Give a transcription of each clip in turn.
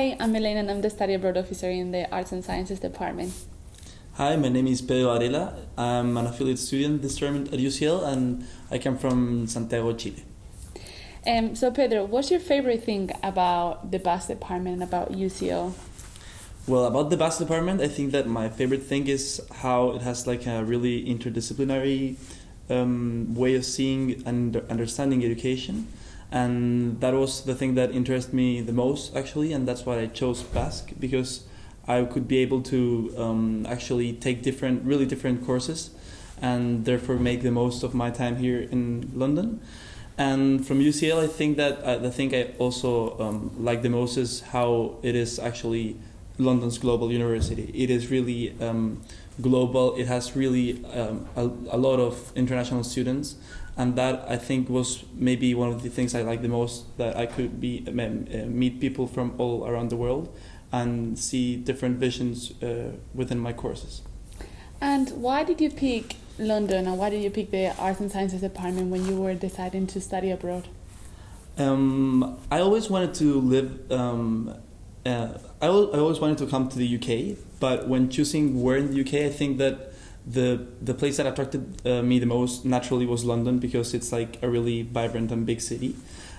Hi, I'm Elaine and I'm the study abroad officer in the Arts and Sciences department. Hi, my name is Pedro. I'm an affiliate student this term at UCL and I come from Santiago, Chile. So Pedro, what's your favorite thing about the BAS department and about UCL? Well, about the BAS department, I think that my favorite thing is how it has like a really interdisciplinary way of seeing and understanding education. And that was the thing that interested me the most, actually, and that's why I chose Basque, because I could be able to actually take really different courses and therefore make the most of my time here in London. And from UCL, I think that the thing I also like the most is how it is actually London's global university. It is really global. It has really a lot of international students, and that I think was maybe one of the things I like the most, that I could meet people from all around the world and see different visions within my courses. And why did you pick London, and why did you pick the Arts and Sciences department when you were deciding to study abroad? I always wanted to live. I always wanted to come to the UK, but when choosing where in the UK, I think that the place that attracted me the most naturally was London, because it's like a really vibrant and big city,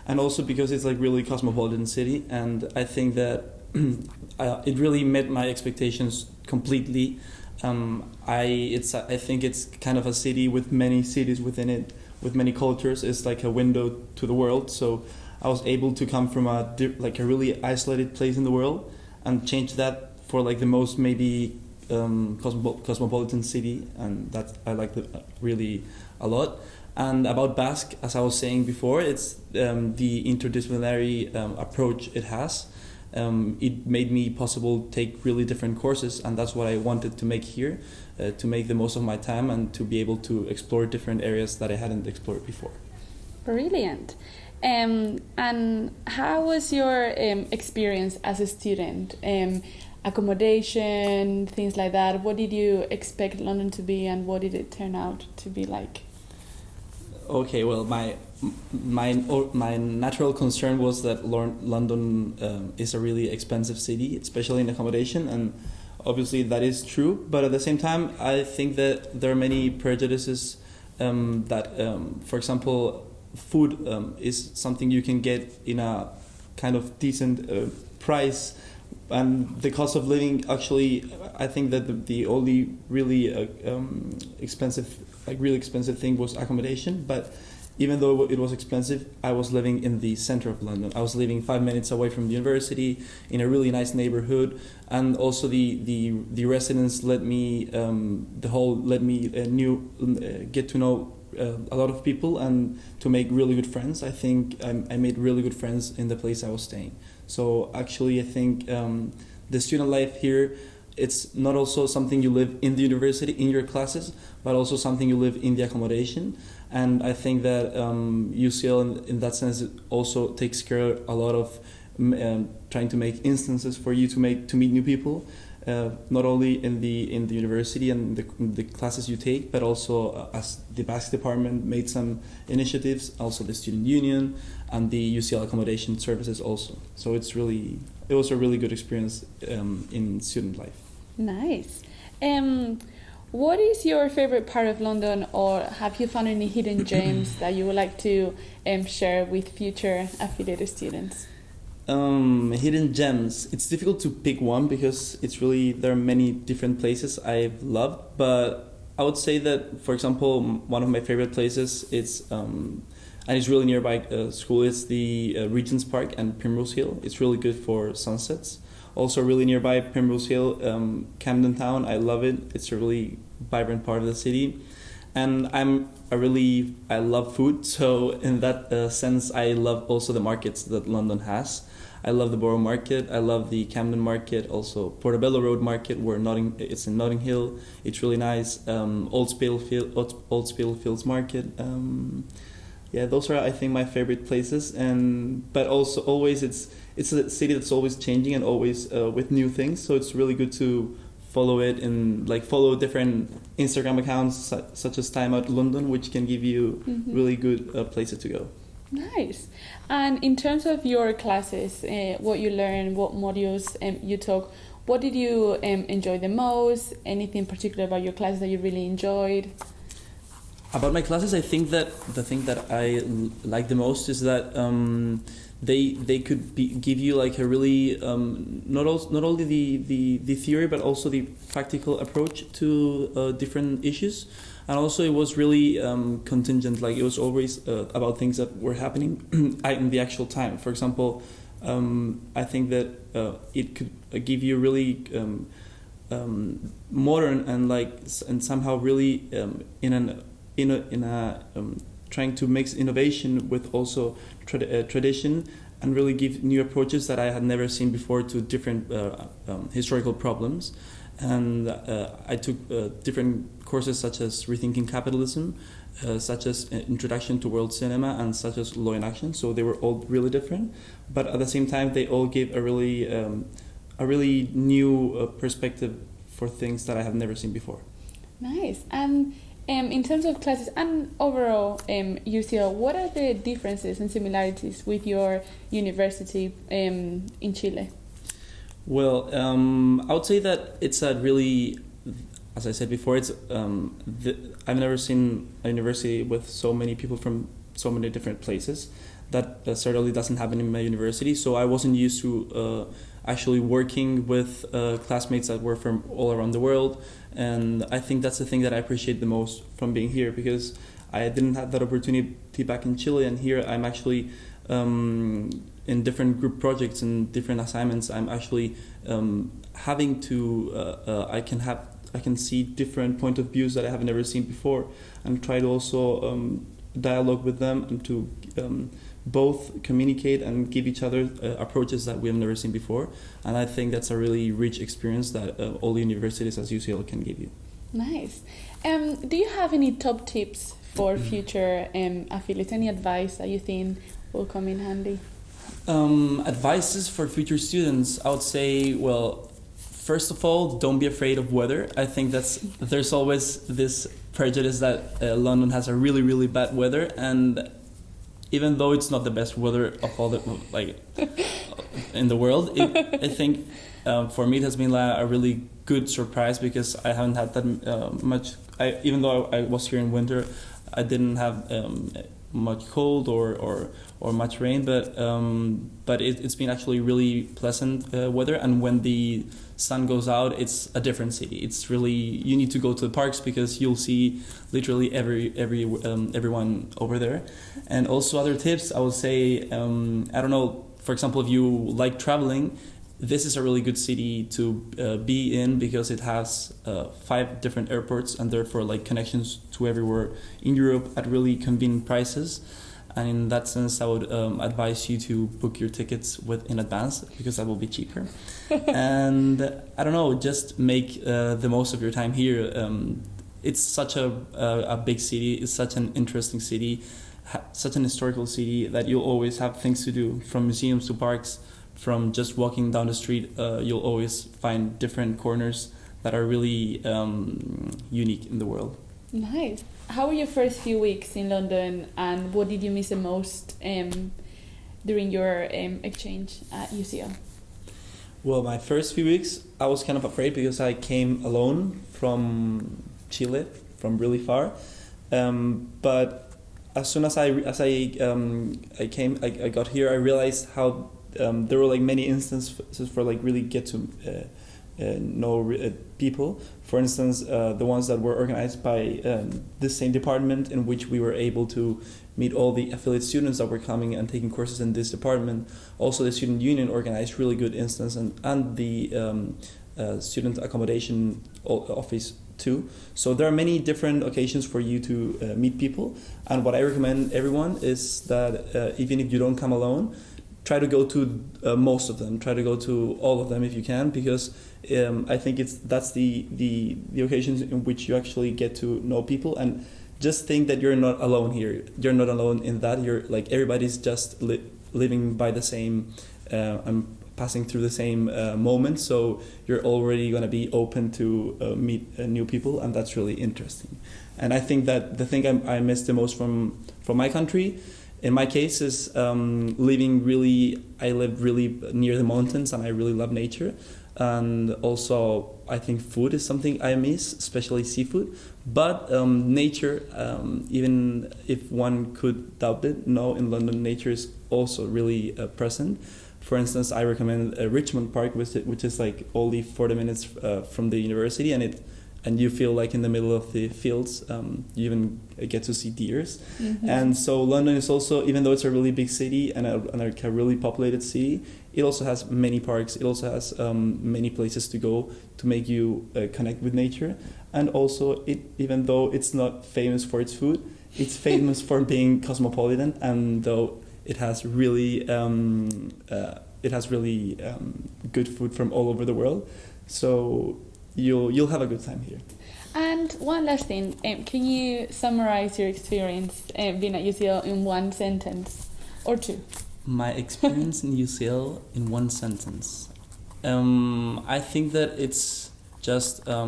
and also because it's like really cosmopolitan city, and I think that it really met my expectations completely. I think it's kind of a city with many cities within it, with many cultures. It's like a window to the world. So I was able to come from a really isolated place in the world and change that for like the most maybe cosmopolitan city, and that I like really a lot. And about Basque, as I was saying before, it's the interdisciplinary approach it has. It made me possible take really different courses, and that's what I wanted to make here, to make the most of my time and to be able to explore different areas that I hadn't explored before. Brilliant. And how was your experience as a student? Accommodation, things like that. What did you expect London to be, and what did it turn out to be like? Okay, well, my natural concern was that London is a really expensive city, especially in accommodation, and obviously that is true. But at the same time, I think that there are many prejudices that, for example, food is something you can get in a kind of decent price, and the cost of living, actually, I think that the only really expensive thing was accommodation. But even though it was expensive, I was living in the center of London. I was living 5 minutes away from the university in a really nice neighborhood, and also the residents let me get to know a lot of people and to make really good friends. I think I made really good friends in the place I was staying. So actually, I think the student life here, it's not also something you live in the university in your classes, but also something you live in the accommodation. And I think that UCL in that sense also takes care a lot of trying to make instances for you to meet new people, not only in the university and the classes you take, but also as the Basque department made some initiatives, also the student union and the UCL accommodation services also. So it was a really good experience in student life. Nice. What is your favorite part of London, or have you found any hidden gems that you would like to share with future affiliated students? Hidden gems. It's difficult to pick one because there are many different places I've loved, but I would say that, for example, one of my favorite places and it's really nearby school, is the Regent's Park and Primrose Hill. It's really good for sunsets. Also really nearby Primrose Hill, Camden Town. I love it. It's a really vibrant part of the city. And I love food, so in that sense, I love also the markets that London has. I love the Borough Market. I love the Camden Market, also Portobello Road Market, where it's in Notting Hill. It's really nice. Old Spitalfields Market. Yeah, those are, I think, my favorite places. But also always it's a city that's always changing and always with new things. So it's really good to follow it and follow different Instagram accounts such as Time Out London, which can give you really good places to go. Nice. And in terms of your classes, what you learn, what modules you took, what did you enjoy the most? Anything particular about your classes that you really enjoyed? About my classes, I think that the thing that I like the most is that they could give you like a really not only the theory but also the practical approach to different issues, and also it was really contingent. Like it was always about things that were happening in the actual time. For example, I think that it could give you really modern and somehow really in a trying to mix innovation with also tradition, and really give new approaches that I had never seen before to different historical problems. And I took different courses such as Rethinking Capitalism, such as Introduction to World Cinema, and such as Law in Action. So they were all really different, but at the same time they all gave a really new perspective for things that I have never seen before. Nice. And in terms of classes and overall UCL, what are the differences and similarities with your university in Chile? Well, I would say that it's a really, as I said before, I've never seen a university with so many people from so many different places. That certainly doesn't happen in my university. So I wasn't used to actually working with classmates that were from all around the world. And I think that's the thing that I appreciate the most from being here, because I didn't have that opportunity back in Chile, and here I'm actually in different group projects and different assignments. I'm actually having to I can see different point of views that I have never seen before, and try to also dialogue with them and to both communicate and give each other approaches that we have never seen before. And I think that's a really rich experience that all the universities as UCL can give you. Nice. Do you have any top tips for future affiliates? Any advice that you think will come in handy? Advices for future students, I would say, well, first of all, don't be afraid of weather. I think there's always this prejudice that London has a really, really bad weather, and even though it's not the best weather of all the in the world, I think for me it has been a really good surprise, because I haven't had that much. Even though I was here in winter, I didn't have much cold or much rain, but it's been actually really pleasant weather. And when the sun goes out, it's a different city. It's really, you need to go to the parks because you'll see literally everyone over there. And also other tips, I would say, I don't know, for example, if you like traveling, this is a really good city to be in, because it has 5 different airports and therefore connections to everywhere in Europe at really convenient prices. And in that sense, I would advise you to book your tickets in advance, because that will be cheaper. And I don't know, just make the most of your time here. It's such a big city. It's such an interesting city, such an historical city, that you'll always have things to do, from museums to parks. From just walking down the street, you'll always find different corners that are really unique in the world. Nice. How were your first few weeks in London, and what did you miss the most during your exchange at UCL? Well, my first few weeks, I was kind of afraid, because I came alone from Chile, from really far. But as soon as I got here, I realized how there were many instances for really get to know people. For instance, the ones that were organized by the same department, in which we were able to meet all the affiliate students that were coming and taking courses in this department. Also, the student union organized really good instance, and the student accommodation office too. So there are many different occasions for you to meet people. And what I recommend everyone is that even if you don't come alone, try to go to most of them. Try to go to all of them if you can, because I think that's the occasions in which you actually get to know people. And just think that you're not alone here. You're not alone in that. You're everybody's just living by the same and passing through the same moment. So you're already going to be open to meet new people, and that's really interesting. And I think that the thing I miss the most from my country In my case, is living really. I live really near the mountains, and I really love nature. And also, I think food is something I miss, especially seafood. But nature, even if one could doubt it, no, in London, nature is also really present. For instance, I recommend Richmond Park, which is like only 40 minutes from the university, and you feel like in the middle of the fields. You even get to see deers. Mm-hmm. And so London is also, even though it's a really big city and a really populated city, it also has many parks. It also has many places to go to make you connect with nature. And also, even though it's not famous for its food, it's famous for being cosmopolitan. And though it has really good food from all over the world, so you'll have a good time here. And one last thing, can you summarize your experience being at UCL in one sentence or two? My experience in UCL in one sentence. I think that it's just I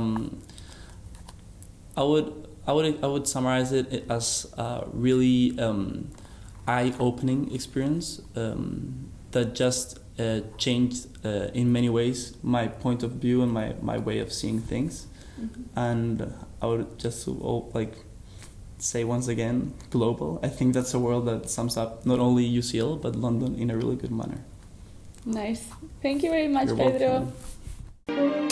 would summarize it as a really eye-opening experience that just changed in many ways my point of view and my way of seeing things. Mm-hmm. And I would just say once again, global. I think that's a word that sums up not only UCL but London in a really good manner. Nice. Thank you very much, You're Pedro. welcome.